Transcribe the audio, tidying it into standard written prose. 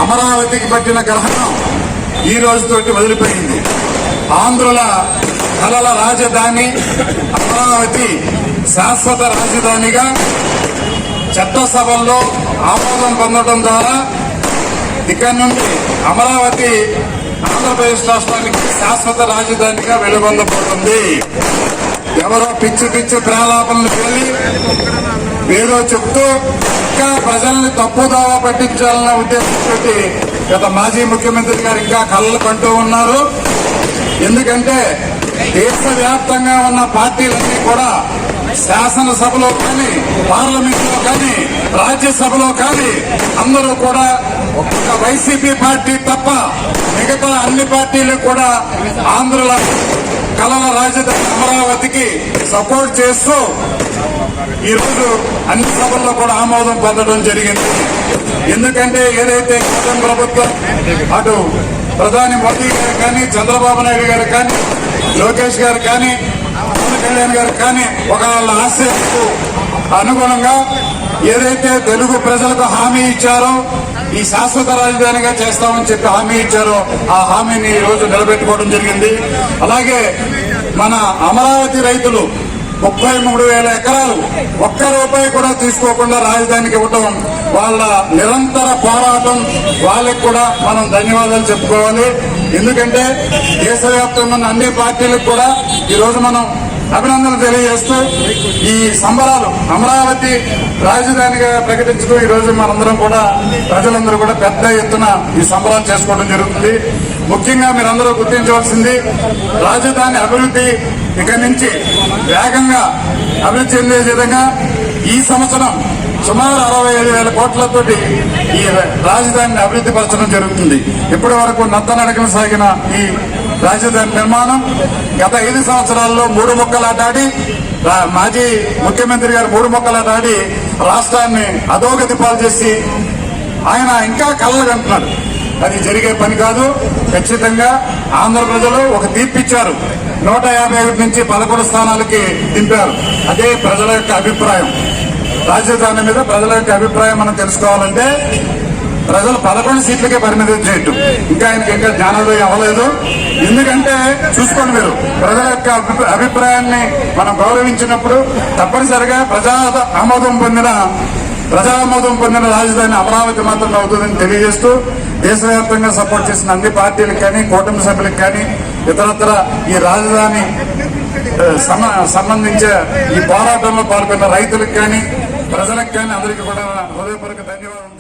అమరావతికి పట్టిన గ్రహణం ఈ రోజుతోటి వదిలిపోయింది. ఆంధ్రుల కలల రాజధాని అమరావతి శాశ్వత రాజధానిగా చట్టసభల్లో ఆమోదం పొందడం ద్వారా ఇక్కడి నుండి అమరావతి ఆంధ్రప్రదేశ్ రాష్ట్రానికి శాశ్వత రాజధానిగా వెలుగొందబోతుంది. ఎవరో పిచ్చి పిచ్చి ప్రాలాపనలు వెళ్ళి ఏదో చెప్తూ ఇంకా ప్రజల్ని తప్పుదావా పట్టించాలన్న ఉద్దేశంతో గత మాజీ ముఖ్యమంత్రి గారు ఇంకా కళ్ళలు కంటూ ఉన్నారు. ఎందుకంటే దేశవ్యాప్తంగా ఉన్న పార్టీలన్నీ కూడా శాసనసభలో కానీ, పార్లమెంట్ లో కానీ, రాజ్యసభలో కానీ అందరూ కూడా ఒక్క వైసీపీ పార్టీ తప్ప మిగతా అన్ని పార్టీలు కూడా ఆంధ్రుల కలల రాజధాని అమరావతికి సపోర్ట్ చేస్తూ ఈరోజు అన్ని సభల్లో కూడా ఆమోదం పొందడం జరిగింది. ఎందుకంటే ఏదైతే కేంద్ర ప్రభుత్వం అటు ప్రధాని మోదీ గారు కానీ, చంద్రబాబు నాయుడు గారు కానీ, లోకేష్ గారు కానీ, పవన్ కళ్యాణ్ గారు కానీ ఒక వాళ్ళ ఆశయాలకు అనుగుణంగా ఏదైతే తెలుగు ప్రజలకు హామీ ఇచ్చారో ఈ శాశ్వత రాజధానిగా చేస్తామని చెప్పి హామీ ఇచ్చారో ఆ హామీని ఈ రోజు నిలబెట్టుకోవడం జరిగింది. అలాగే మన అమరావతి రైతులు 33,000 ఎకరాలు ఒక్క రూపాయి కూడా తీసుకోకుండా రాజధానికి ఇవ్వటం వాళ్ళ నిరంతర పోరాటం, వాళ్ళకి కూడా మనం ధన్యవాదాలు చెప్పుకోవాలి. ఎందుకంటే దేశవ్యాప్తంగా ఉన్న అన్ని పార్టీలకు కూడా ఈరోజు మనం అభినందనలు తెలియజేస్తూ ఈ సంబరాలు అమరావతి రాజధానిగా ప్రకటించుతూ ఈరోజు మనందరం కూడా ప్రజలందరూ కూడా పెద్ద ఎత్తున ఈ సంబరాలు చేసుకోవడం జరుగుతుంది. ముఖ్యంగా మీరందరూ గుర్తించవలసింది రాజధాని అభివృద్ధి ఇక్కడి నుంచి వేగంగా అభివృద్ధి చెందే విధంగా ఈ సంవత్సరం సుమారు 65,000 కోట్లతోటి ఈ రాజధానిని అభివృద్ధి పరచడం జరుగుతుంది. ఇప్పటి వరకు నత్తనడకన సాగిన ఈ రాజధాని నిర్మాణం గత 5 సంవత్సరాల్లో 3 ముక్కలాటాడి మాజీ ముఖ్యమంత్రి గారు 3 ముక్కలాటాడి రాష్ట్రాన్ని అధోగతి పాలు చేసి ఆయన ఇంకా కలలుగంటున్నాడు. అది జరిగే పని కాదు. ఖచ్చితంగా ఆంధ్ర ప్రజలు ఒక తీర్పిచ్చారు. 151 నుంచి 11 స్థానాలకి దింపారు. అదే ప్రజల యొక్క అభిప్రాయం. రాజధాని మీద ప్రజల యొక్క అభిప్రాయం మనం తెలుసుకోవాలంటే ప్రజలు 11 సీట్లకే పరిమితం చేయటం. ఇంకా ఆయనకి ఇంకా జ్ఞానోదయం అవ్వలేదు. ఎందుకంటే చూసుకోండి, మీరు ప్రజల యొక్క అభిప్రాయాన్ని మనం గౌరవించినప్పుడు తప్పనిసరిగా ప్రజా ఆమోదం పొందిన రాజధాని అమరావతి మాత్రమే అవుతుందని తెలియజేస్తూ దేశవ్యాప్తంగా సపోర్ట్ చేసిన అన్ని పార్టీలకు కానీ, కూటమి సభ్యులకు కానీ, ఇతరత్ర ఈ రాజధాని సంబంధించే ఈ పోరాటంలో పాల్గొన్న రైతులకు కానీ, ప్రజలకు కానీ అందరికీ కూడా హృదయపూర్వక ధన్యవాదాలు.